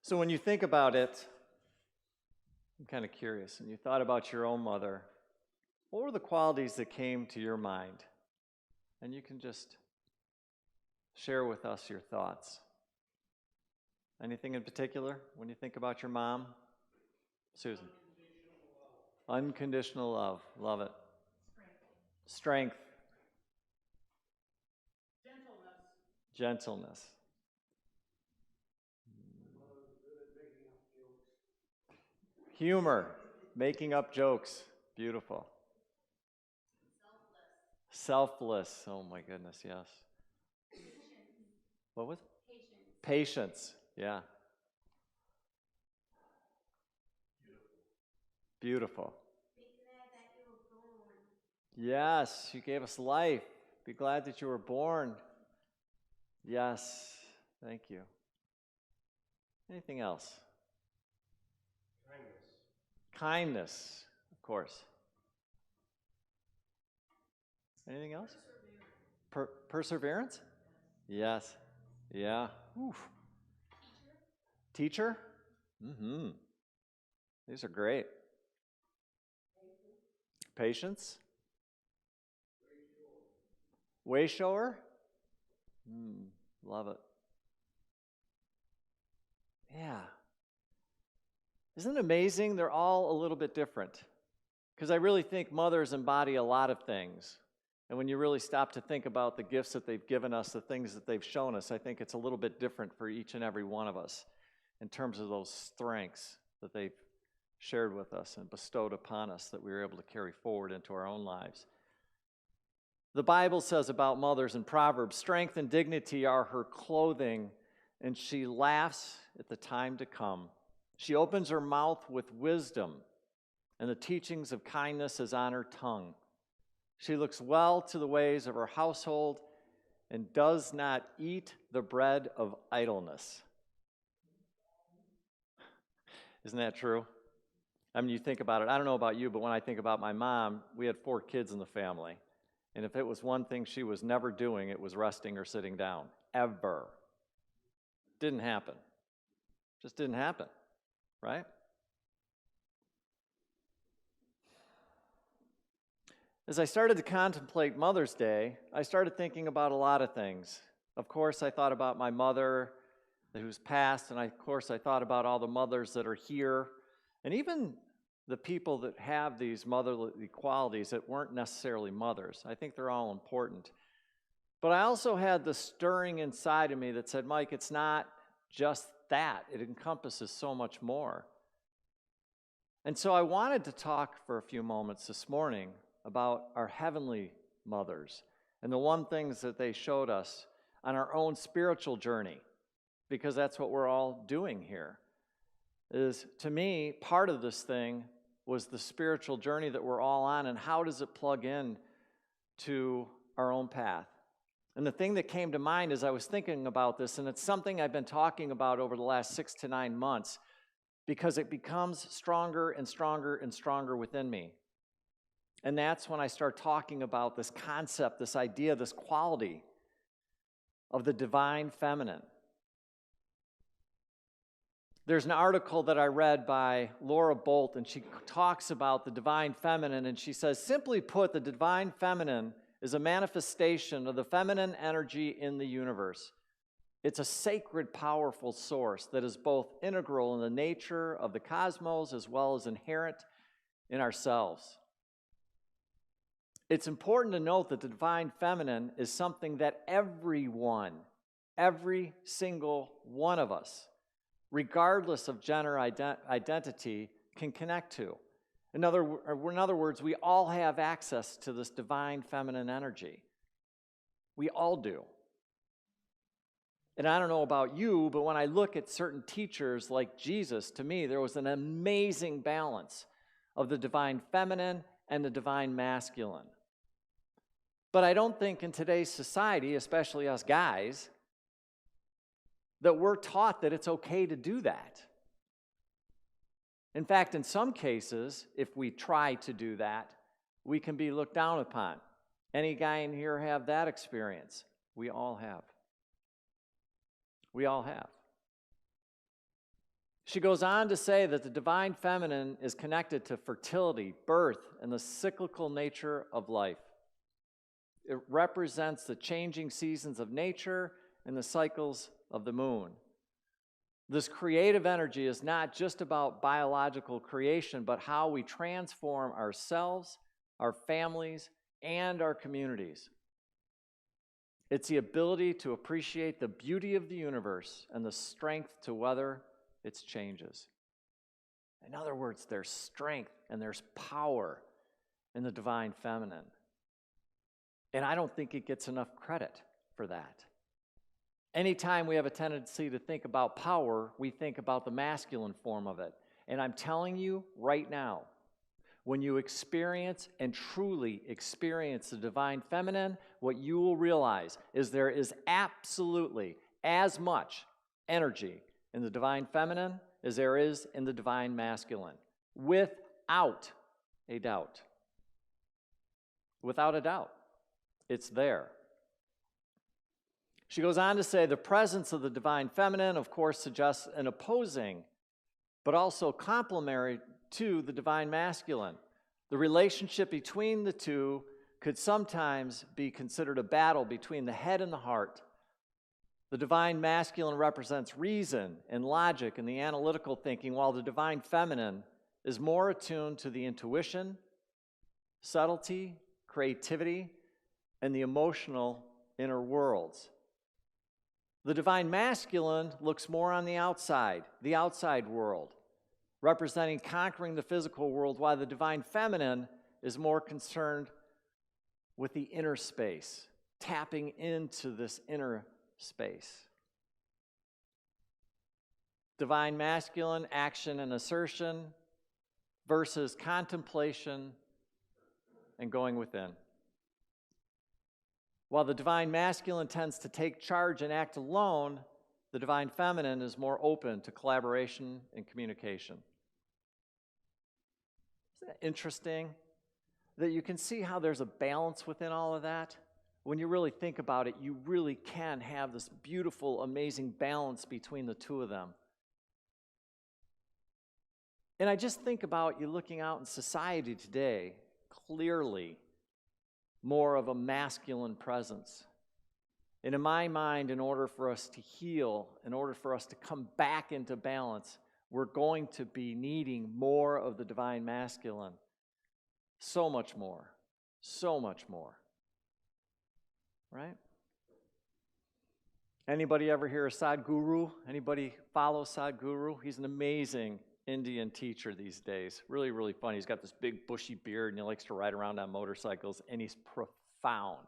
So when you think about it, I'm kind of curious, and you thought about your own mother, what were the qualities that came to your mind? And you can just share with us your thoughts. Anything in particular when you think about your mom? Susan. Unconditional love. Love it. Strength. Gentleness. Humor. Making up jokes. Beautiful. Selfless. Oh my goodness, yes. What was it? Patience. Yeah. Beautiful. Be glad that you were born. Yes, you gave us life. Be glad that you were born. Yes, thank you. Anything else? Kindness, of course. Anything else? Perseverance? Yes. Yeah. Oof. Teacher? Mm-hmm. These are great. Patience? Way shower? Love it. Yeah. Isn't it amazing? They're all a little bit different. Because I really think mothers embody a lot of things. And when you really stop to think about the gifts that they've given us, the things that they've shown us, I think it's a little bit different for each and every one of us in terms of those strengths that they've shared with us and bestowed upon us that we were able to carry forward into our own lives. The Bible says about mothers in Proverbs, strength and dignity are her clothing, and she laughs at the time to come. She opens her mouth with wisdom, and the teachings of kindness is on her tongue. She looks well to the ways of her household and does not eat the bread of idleness. Isn't that true? I mean, you think about it. I don't know about you, but when I think about my mom, we had 4 kids in the family. And if it was one thing she was never doing, it was resting or sitting down. Ever. Didn't happen. Just didn't happen. Right? As I started to contemplate Mother's Day, I started thinking about a lot of things. Of course, I thought about my mother who's passed, and of course, I thought about all the mothers that are here, and even the people that have these motherly qualities that weren't necessarily mothers. I think they're all important. But I also had the stirring inside of me that said, Mike, it's not just that. It encompasses so much more. And so I wanted to talk for a few moments this morning about our heavenly mothers and the one things that they showed us on our own spiritual journey, because that's what we're all doing here. Is, to me, part of this thing was the spiritual journey that we're all on, and how does it plug in to our own path? And the thing that came to mind as I was thinking about this, and it's something I've been talking about over the last 6 to 9 months, because it becomes stronger and stronger and stronger within me. And that's when I start talking about this concept, this idea, this quality of the divine feminine. There's an article that I read by Laura Bolt, and she talks about the divine feminine, and she says, simply put, the divine feminine is a manifestation of the feminine energy in the universe. It's a sacred, powerful source that is both integral in the nature of the cosmos as well as inherent in ourselves. It's important to note that the divine feminine is something that everyone, every single one of us, regardless of gender identity, can connect to. In other words, we all have access to this divine feminine energy. We all do. And I don't know about you, but when I look at certain teachers like Jesus, to me, there was an amazing balance of the divine feminine and the divine masculine. But I don't think in today's society, especially us guys, that we're taught that it's okay to do that. In fact, in some cases, if we try to do that, we can be looked down upon. Any guy in here have that experience? We all have. We all have. She goes on to say that the divine feminine is connected to fertility, birth, and the cyclical nature of life. It represents the changing seasons of nature and the cycles of the moon. This creative energy is not just about biological creation, but how we transform ourselves, our families, and our communities. It's the ability to appreciate the beauty of the universe and the strength to weather its changes. In other words, there's strength and there's power in the divine feminine. And I don't think it gets enough credit for that. Anytime we have a tendency to think about power, we think about the masculine form of it. And I'm telling you right now, when you experience and truly experience the divine feminine, what you will realize is there is absolutely as much energy in the divine feminine as there is in the divine masculine, without a doubt. Without a doubt, it's there. She goes on to say the presence of the divine feminine, of course, suggests an opposing, but also complementary to the divine masculine. The relationship between the two could sometimes be considered a battle between the head and the heart. The divine masculine represents reason and logic and the analytical thinking, while the divine feminine is more attuned to the intuition, subtlety, creativity, and the emotional inner worlds. The divine masculine looks more on the outside world, representing conquering the physical world, while the divine feminine is more concerned with the inner space, tapping into this inner space. Divine masculine, action and assertion versus contemplation and going within. While the divine masculine tends to take charge and act alone, the divine feminine is more open to collaboration and communication. Isn't it interesting that you can see how there's a balance within all of that? When you really think about it, you really can have this beautiful, amazing balance between the two of them. And I just think about you looking out in society today, clearly more of a masculine presence. And in my mind, in order for us to heal, in order for us to come back into balance, we're going to be needing more of the divine masculine. So much more. So much more. Right? Anybody ever hear of Sadhguru? Anybody follow Sadhguru? He's an amazing Indian teacher these days. Really, really funny. He's got this big bushy beard and he likes to ride around on motorcycles, and he's profound.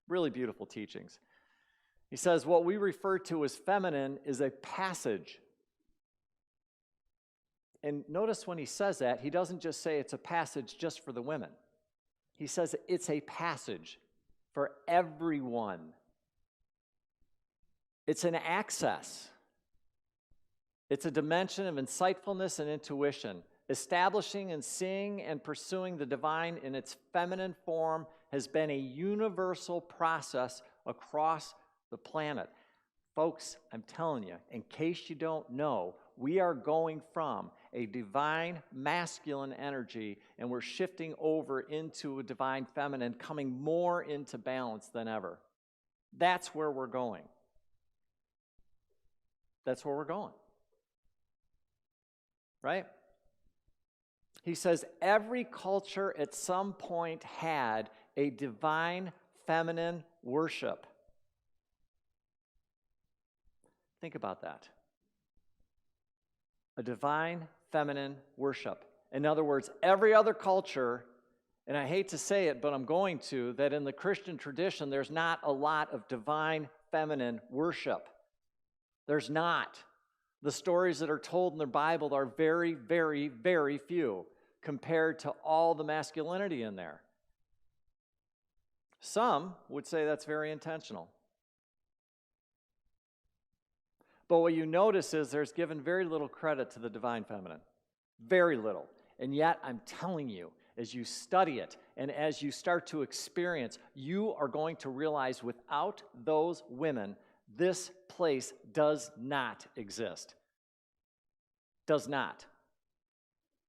Really beautiful teachings. He says what we refer to as feminine is a passage. And notice when he says that, he doesn't just say it's a passage just for the women. He says it's a passage for everyone. It's an access. It's a dimension of insightfulness and intuition. Establishing and seeing and pursuing the divine in its feminine form has been a universal process across the planet. Folks, I'm telling you, in case you don't know, we are going from a divine masculine energy and we're shifting over into a divine feminine, coming more into balance than ever. That's where we're going. That's where we're going. Right? He says every culture at some point had a divine feminine worship. Think about that. A divine feminine worship. In other words, every other culture, and I hate to say it, but I'm going to, that in the Christian tradition, there's not a lot of divine feminine worship. There's not. The stories that are told in the Bible are very, very, very few compared to all the masculinity in there. Some would say that's very intentional. But what you notice is there's given very little credit to the divine feminine. Very little. And yet, I'm telling you, as you study it and as you start to experience, you are going to realize without those women, this place does not exist. Does not.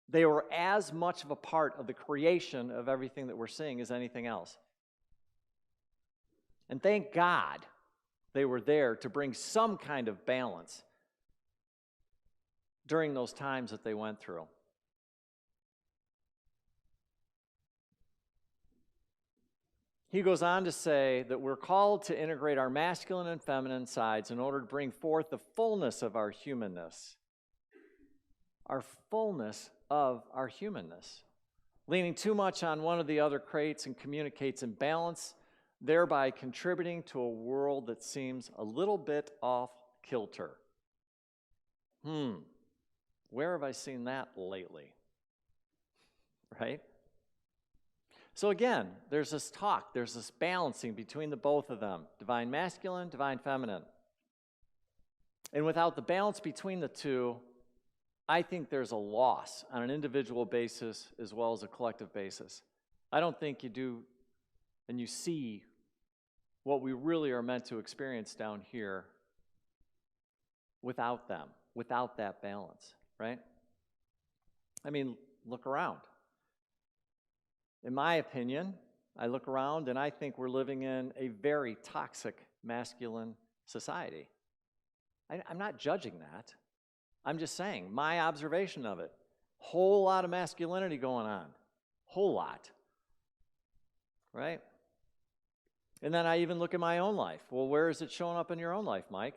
They were as much of a part of the creation of everything that we're seeing as anything else. And thank God they were there to bring some kind of balance during those times that they went through. He goes on to say that we're called to integrate our masculine and feminine sides in order to bring forth the fullness of our humanness. Our fullness of our humanness. Leaning too much on one of the other creates and communicates imbalance, thereby contributing to a world that seems a little bit off kilter. Where have I seen that lately? Right? So again, there's this talk, there's this balancing between the both of them, divine masculine, divine feminine. And without the balance between the two, I think there's a loss on an individual basis as well as a collective basis. I don't think you do and you see what we really are meant to experience down here without them, without that balance, right? I mean, look around. In my opinion, I look around and I think we're living in a very toxic masculine society. I'm not judging that. I'm just saying, my observation of it. Whole lot of masculinity going on. Whole lot. Right? And then I even look at my own life. Well, where is it showing up in your own life, Mike?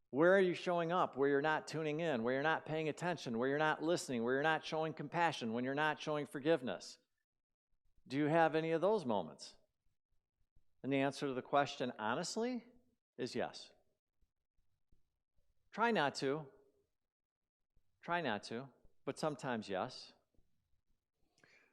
Where are you showing up where you're not tuning in, where you're not paying attention, where you're not listening, where you're not showing compassion, when you're not showing forgiveness? Do you have any of those moments? And the answer to the question, honestly, is yes. Try not to. Try not to, but sometimes yes.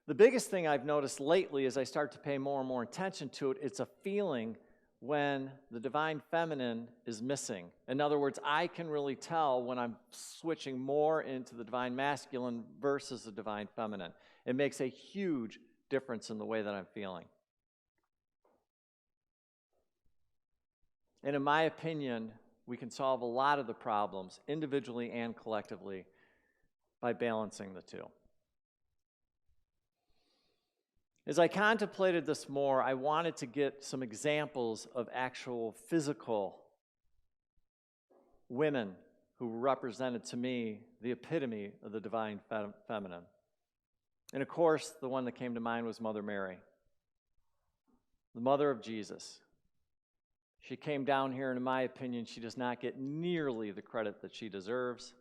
The biggest thing I've noticed lately as I start to pay more and more attention to it, it's a feeling when the divine feminine is missing. In other words, I can really tell when I'm switching more into the divine masculine versus the divine feminine. It makes a huge difference in the way that I'm feeling. And in my opinion, we can solve a lot of the problems individually and collectively by balancing the two. As I contemplated this more, I wanted to get some examples of actual physical women who represented to me the epitome of the divine feminine. And of course, the one that came to mind was Mother Mary, the mother of Jesus. She came down here, and in my opinion, she does not get nearly the credit that she deserves.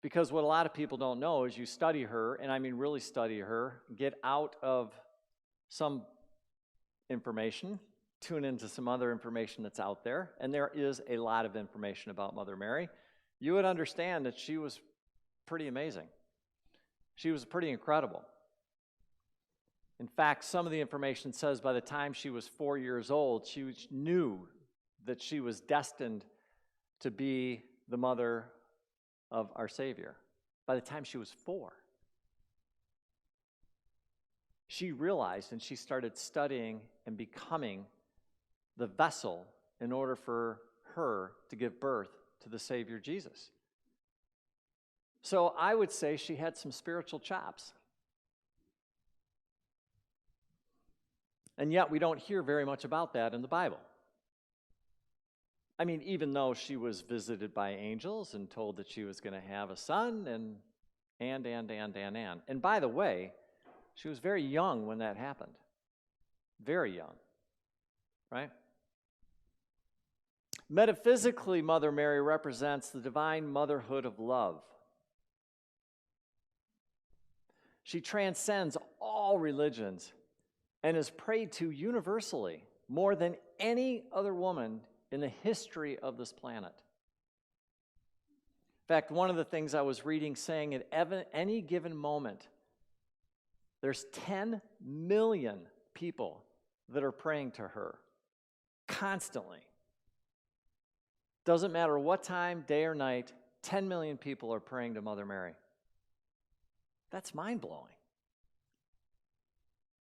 Because what a lot of people don't know is you study her, and I mean really study her, get out of some information, tune into some other information that's out there, and there is a lot of information about Mother Mary. You would understand that she was pretty amazing. She was pretty incredible. In fact, some of the information says by the time she was 4 years old, she knew that she was destined to be the mother of our Savior. By the time she was 4. She realized and she started studying and becoming the vessel in order for her to give birth to the Savior Jesus. So I would say she had some spiritual chops. And yet we don't hear very much about that in the Bible. I mean, even though she was visited by angels and told that she was going to have a son and. And by the way, she was very young when that happened. Very young, right? Metaphysically, Mother Mary represents the divine motherhood of love. She transcends all religions and is prayed to universally more than any other woman in the history of this planet. In fact, one of the things I was reading saying at any given moment, there's 10 million people that are praying to her constantly. Doesn't matter what time, day or night, 10 million people are praying to Mother Mary. That's mind-blowing.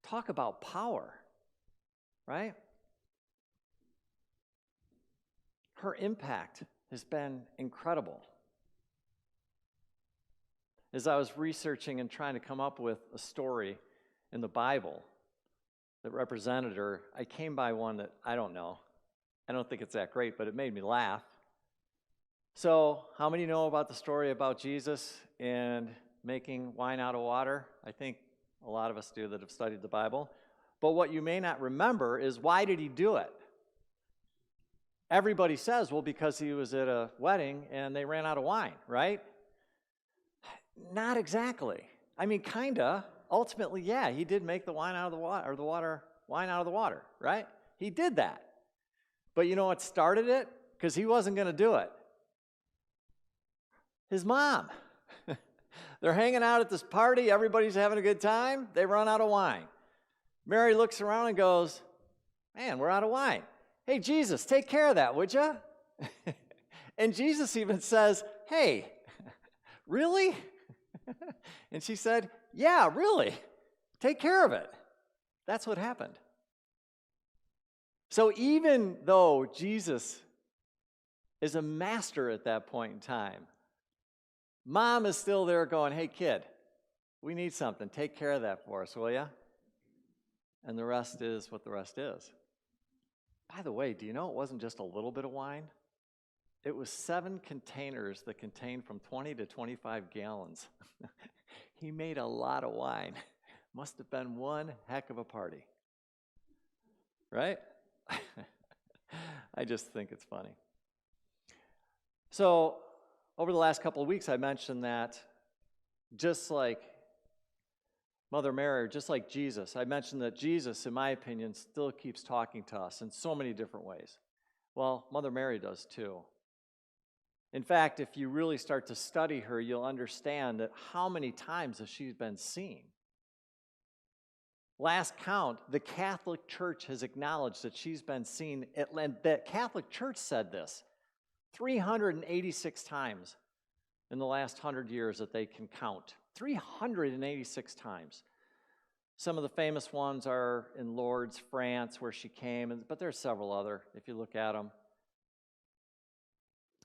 Talk about power, right? Her impact has been incredible. As I was researching and trying to come up with a story in the Bible that represented her, I came by one that I don't know. I don't think it's that great, but it made me laugh. So, how many know about the story about Jesus and making wine out of water? I think a lot of us do that have studied the Bible. But what you may not remember is, why did he do it? Everybody says, well, because he was at a wedding and they ran out of wine, right? Not exactly. I mean, kinda. Ultimately, yeah, he did make the wine out of the water, or wine out of the water, right? He did that. But you know what started it? Because he wasn't going to do it. His mom. They're hanging out at this party. Everybody's having a good time. They run out of wine. Mary looks around and goes, man, we're out of wine. Hey, Jesus, take care of that, would you? And Jesus even says, hey, really? And she said, yeah, really. Take care of it. That's what happened. So even though Jesus is a master at that point in time, Mom is still there going, hey, kid, we need something. Take care of that for us, will you? And the rest is what the rest is. By the way, do you know it wasn't just a little bit of wine? It was 7 containers that contained from 20 to 25 gallons. He made a lot of wine. Must have been one heck of a party. Right? I just think it's funny. So, over the last couple of weeks, I mentioned that just like Mother Mary, just like Jesus, I mentioned that Jesus, in my opinion, still keeps talking to us in so many different ways. Well, Mother Mary does too. In fact, if you really start to study her, you'll understand that how many times has she been seen. Last count, the Catholic Church has acknowledged that she's been seen, the Catholic Church said this, 386 times in the last 100 years that they can count. 386 times. Some of the famous ones are in Lourdes, France, where she came, but there's several other, if you look at them.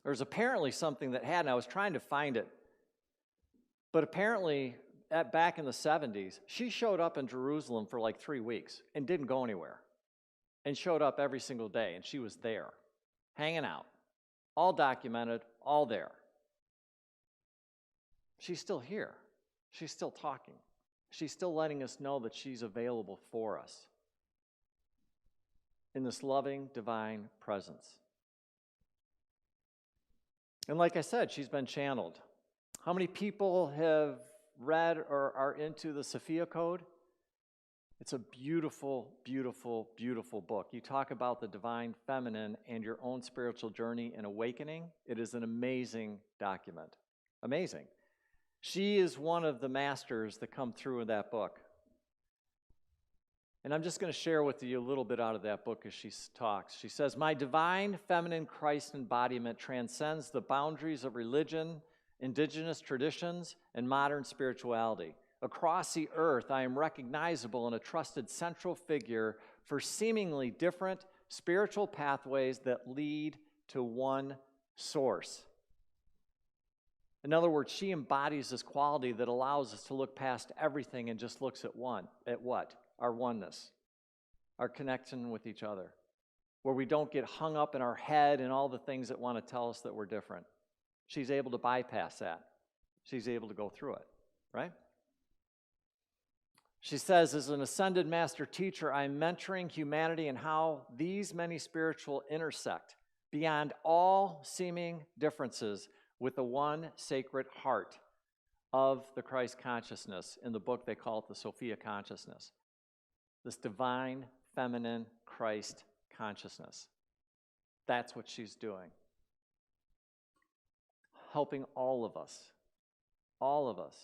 There's apparently something that had, and I was trying to find it, but apparently back in the 70s, she showed up in Jerusalem for like 3 weeks and didn't go anywhere, and showed up every single day, and she was there, hanging out, all documented, all there. She's still here. She's still talking. She's still letting us know that she's available for us in this loving, divine presence. And like I said, she's been channeled. How many people have read or are into the Sophia Code? It's a beautiful, beautiful, beautiful book. You talk about the divine feminine and your own spiritual journey and awakening. It is an amazing document. Amazing. She is one of the masters that come through in that book. And I'm just going to share with you a little bit out of that book as she talks. She says, my divine feminine Christ embodiment transcends the boundaries of religion, indigenous traditions, and modern spirituality. Across the earth, I am recognizable and a trusted central figure for seemingly different spiritual pathways that lead to one source. In other words, she embodies this quality that allows us to look past everything and just looks at what? Our oneness, our connection with each other, where we don't get hung up in our head and all the things that want to tell us that we're different. She's able to bypass that. She's able to go through it, right? She says, as an ascended master teacher, I'm mentoring humanity in how these many spiritual intersect beyond all seeming differences with the one sacred heart of the Christ consciousness. In the book, they call it the Sophia consciousness. This divine, feminine Christ consciousness. That's what she's doing. Helping all of us. All of us.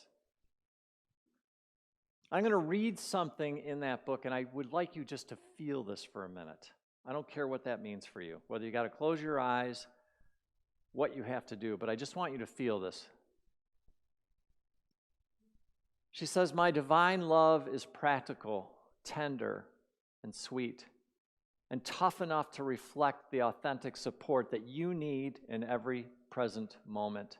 I'm going to read something in that book, and I would like you just to feel this for a minute. I don't care what that means for you, whether you got to close your eyes, what you have to do, but I just want you to feel this. She says, my divine love is practical, tender, and sweet, and tough enough to reflect the authentic support that you need in every present moment.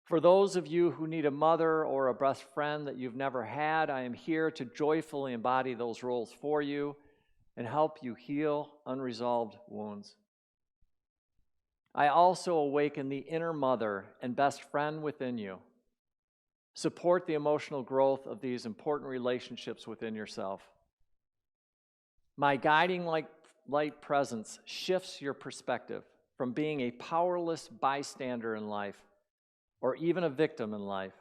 For those of you who need a mother or a best friend that you've never had, I am here to joyfully embody those roles for you and help you heal unresolved wounds. I also awaken the inner mother and best friend within you. Support the emotional growth of these important relationships within yourself. My guiding light presence shifts your perspective from being a powerless bystander in life or even a victim in life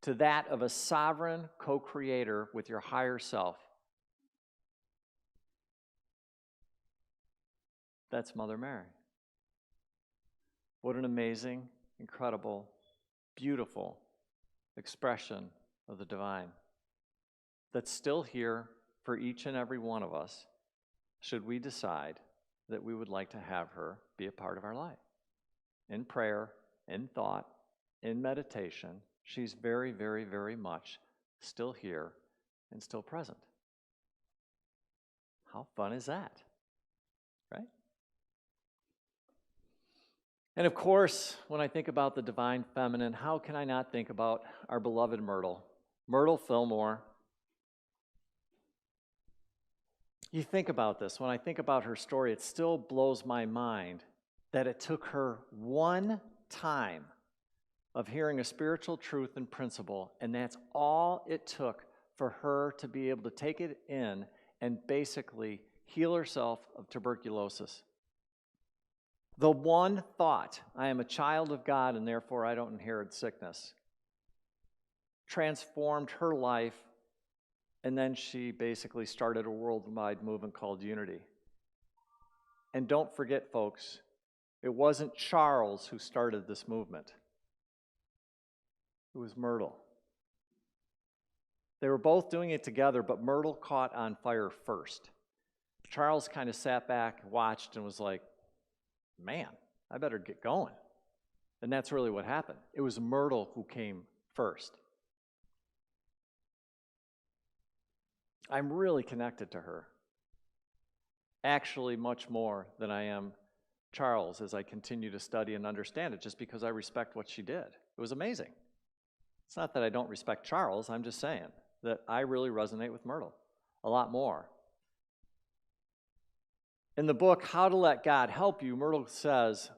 to that of a sovereign co-creator with your higher self. That's Mother Mary. What an amazing, incredible, beautiful expression of the divine that's still here for each and every one of us, should we decide that we would like to have her be a part of our life. In prayer, in thought, in meditation, she's very, very, very much still here and still present. How fun is that, right? And of course, when I think about the divine feminine, how can I not think about our beloved Myrtle Fillmore. You think about this. When I think about her story, it still blows my mind that it took her one time of hearing a spiritual truth and principle, and that's all it took for her to be able to take it in and basically heal herself of tuberculosis. The one thought, I am a child of God and therefore I don't inherit sickness, transformed her life, and then she basically started a worldwide movement called Unity. And don't forget, folks, it wasn't Charles who started this movement. It was Myrtle. They were both doing it together, but Myrtle caught on fire first. Charles kind of sat back, watched, and was like, man, I better get going. And that's really what happened. It was Myrtle who came first. I'm really connected to her. Actually, much more than I am Charles as I continue to study and understand it, just because I respect what she did. It was amazing. It's not that I don't respect Charles, I'm just saying that I really resonate with Myrtle a lot more. In the book, How to Let God Help You, Myrtle says,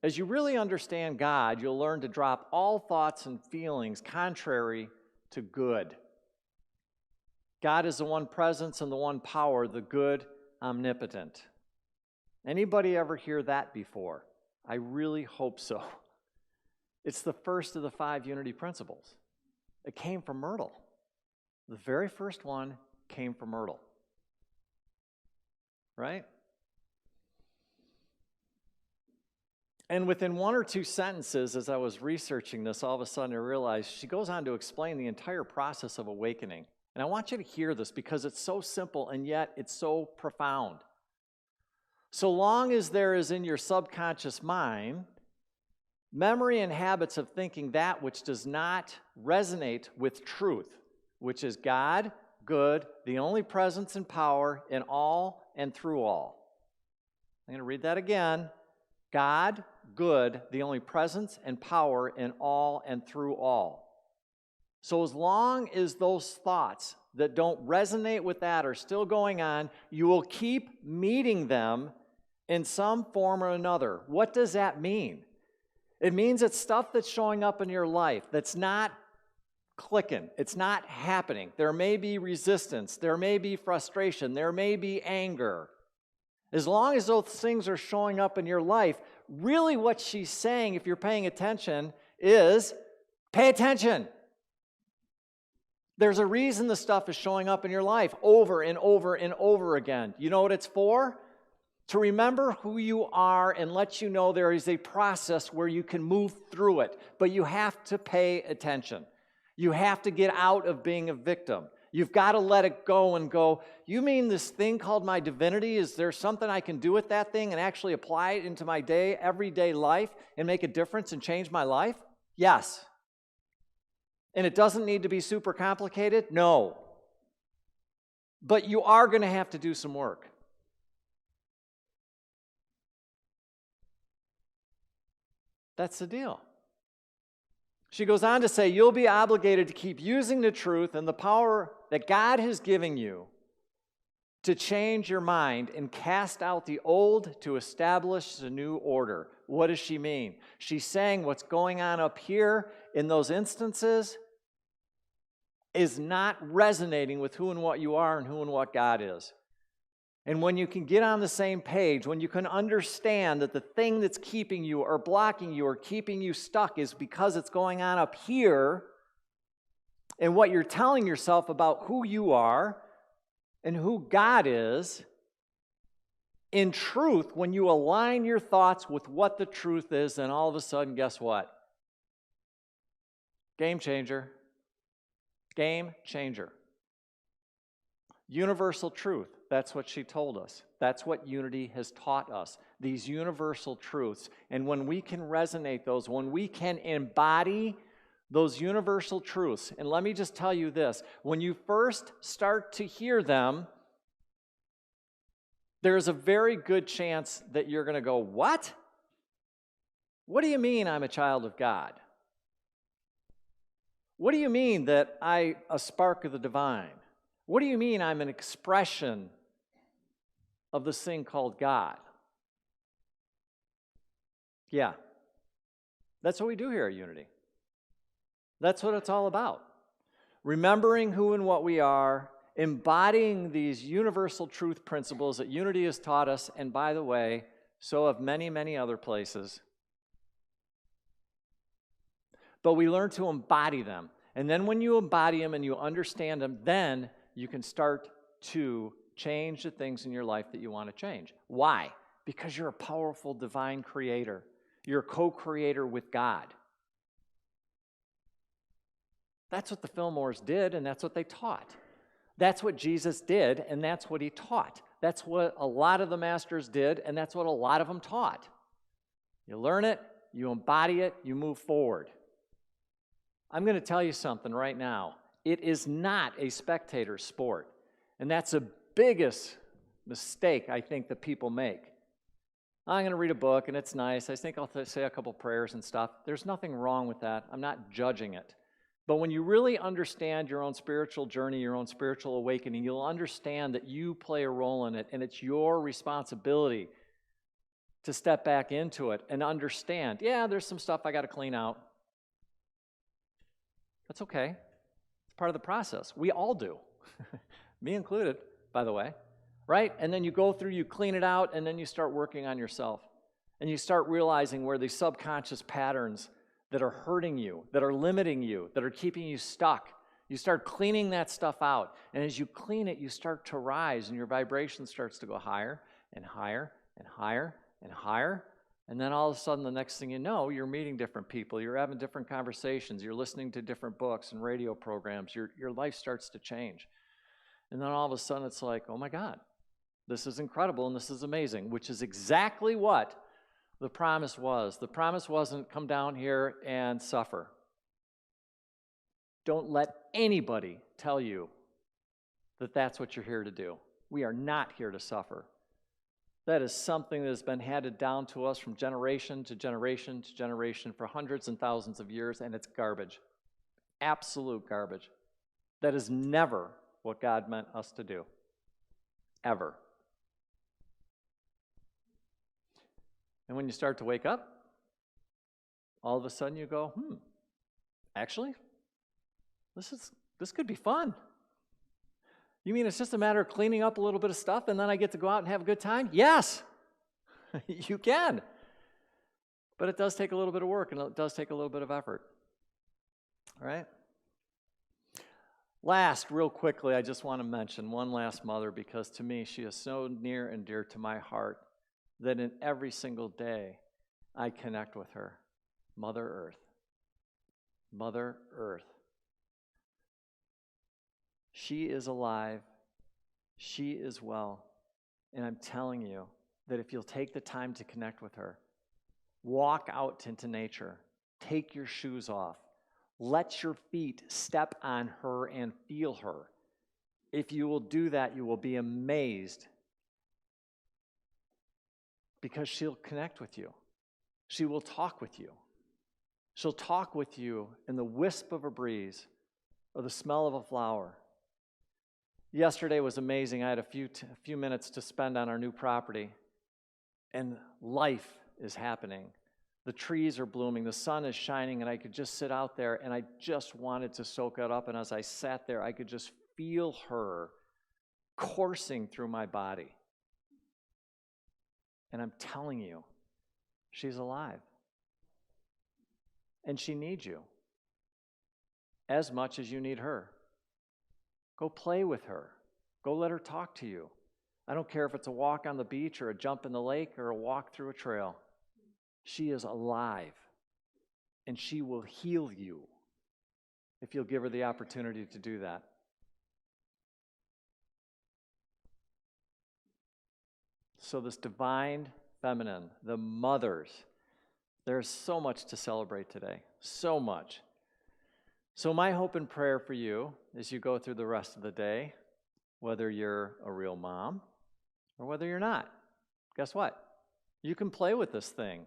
as you really understand God, you'll learn to drop all thoughts and feelings contrary to good. God is the one presence and the one power, the good, omnipotent. Anybody ever hear that before? I really hope so. It's the first of the 5 unity principles. It came from Myrtle. The very first one came from Myrtle. Right? And within 1 or 2 sentences, as I was researching this, all of a sudden I realized she goes on to explain the entire process of awakening. And I want you to hear this because it's so simple and yet it's so profound. So long as there is in your subconscious mind memory and habits of thinking that which does not resonate with truth, which is God, good, the only presence and power in all and through all. I'm going to read that again. God, good, the only presence and power in all and through all. So as long as those thoughts that don't resonate with that are still going on, you will keep meeting them in some form or another. What does that mean? It means it's stuff that's showing up in your life that's not clicking. It's not happening. There may be resistance. There may be frustration. There may be anger. As long as those things are showing up in your life, really what she's saying, if you're paying attention, is pay attention. There's a reason the stuff is showing up in your life over and over and over again. You know what it's for? To remember who you are and let you know there is a process where you can move through it. But you have to pay attention. You have to get out of being a victim. You've got to let it go and go, you mean this thing called my divinity? Is there something I can do with that thing and actually apply it into my everyday life and make a difference and change my life? Yes. And it doesn't need to be super complicated? No. But you are going to have to do some work. That's the deal. She goes on to say, you'll be obligated to keep using the truth and the power that God has given you to change your mind and cast out the old to establish the new order. What does she mean? She's saying what's going on up here in those instances is not resonating with who and what you are and who and what God is. And when you can get on the same page, when you can understand that the thing that's keeping you or blocking you or keeping you stuck is because it's going on up here, and what you're telling yourself about who you are and who God is, in truth, when you align your thoughts with what the truth is, then all of a sudden, guess what? Game changer. Game changer. Universal truth. That's what she told us. That's what unity has taught us. These universal truths. And when we can resonate those, when we can embody those universal truths, and let me just tell you this, when you first start to hear them, there's a very good chance that you're going to go, what? What do you mean I'm a child of God? What do you mean that I'm a spark of the divine? What do you mean I'm an expression of this thing called God? Yeah, that's what we do here at Unity. That's what it's all about. Remembering who and what we are, embodying these universal truth principles that Unity has taught us, and by the way, so have many, many other places. But we learn to embody them. And then when you embody them and you understand them, then you can start to change the things in your life that you want to change. Why? Because you're a powerful divine creator. You're a co-creator with God. That's what the Fillmores did, and that's what they taught. That's what Jesus did, and that's what he taught. That's what a lot of the masters did, and that's what a lot of them taught. You learn it, you embody it, you move forward. I'm going to tell you something right now. It is not a spectator sport, and that's the biggest mistake I think that people make. I'm going to read a book, and it's nice. I think I'll say a couple prayers and stuff. There's nothing wrong with that. I'm not judging it. But when you really understand your own spiritual journey, your own spiritual awakening, you'll understand that you play a role in it, and it's your responsibility to step back into it and understand, yeah, there's some stuff I got to clean out. That's okay. It's part of the process. We all do. Me included, by the way. Right? And then you go through, you clean it out, and then you start working on yourself. And you start realizing where these subconscious patterns that are hurting you, that are limiting you, that are keeping you stuck. You start cleaning that stuff out. And as you clean it, you start to rise, and your vibration starts to go higher and higher and higher and higher. And then all of a sudden, the next thing you know, you're meeting different people, you're having different conversations, you're listening to different books and radio programs, your life starts to change. And then all of a sudden, it's like, oh my God, this is incredible and this is amazing, which is exactly what the promise was. The promise wasn't come down here and suffer. Don't let anybody tell you that that's what you're here to do. We are not here to suffer. That is something that has been handed down to us from generation to generation to generation for hundreds and thousands of years, and it's garbage. Absolute garbage. That is never what God meant us to do. Ever. And when you start to wake up, all of a sudden you go, actually, this could be fun. You mean it's just a matter of cleaning up a little bit of stuff and then I get to go out and have a good time? Yes, you can. But it does take a little bit of work and it does take a little bit of effort. All right? Last, real quickly, I just want to mention one last mother because to me she is so near and dear to my heart that in every single day I connect with her. Mother Earth. Mother Earth. She is alive. She is well. And I'm telling you that if you'll take the time to connect with her, walk out into nature, take your shoes off, let your feet step on her and feel her. If you will do that, you will be amazed because she'll connect with you. She will talk with you. She'll talk with you in the wisp of a breeze or the smell of a flower. Yesterday was amazing. I had a few minutes to spend on our new property, and life is happening. The trees are blooming, the sun is shining, and I could just sit out there, and I just wanted to soak it up. And as I sat there, I could just feel her coursing through my body. And I'm telling you, she's alive. And she needs you as much as you need her. Go play with her. Go let her talk to you. I don't care if it's a walk on the beach or a jump in the lake or a walk through a trail. She is alive, and she will heal you if you'll give her the opportunity to do that. So this divine feminine, the mothers, there's so much to celebrate today, so much. So my hope and prayer for you as you go through the rest of the day, whether you're a real mom or whether you're not, guess what? You can play with this thing.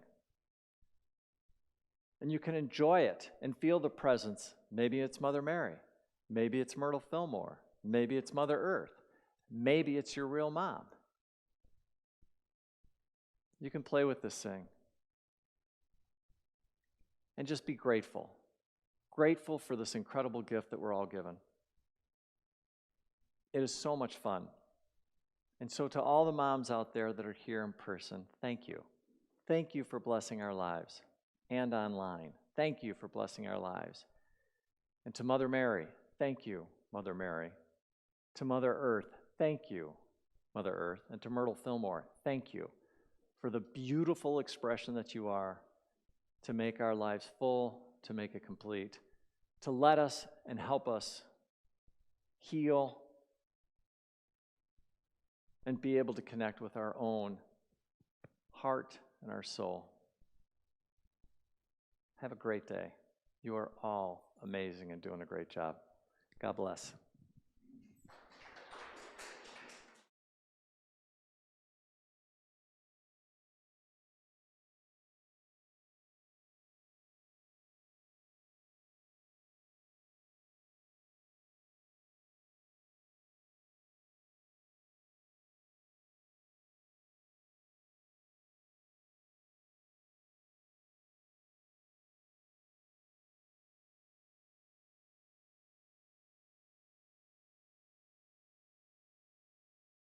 And you can enjoy it and feel the presence. Maybe it's Mother Mary. Maybe it's Myrtle Fillmore. Maybe it's Mother Earth. Maybe it's your real mom. You can play with this thing. And just be grateful. Grateful for this incredible gift that we're all given. It is so much fun. And so to all the moms out there that are here in person, thank you. Thank you for blessing our lives. And online. Thank you for blessing our lives. And to Mother Mary, thank you, Mother Mary. To Mother Earth, thank you, Mother Earth. And to Myrtle Fillmore, thank you for the beautiful expression that you are to make our lives full, to make it complete, to let us and help us heal and be able to connect with our own heart and our soul. Have a great day. You are all amazing and doing a great job. God bless.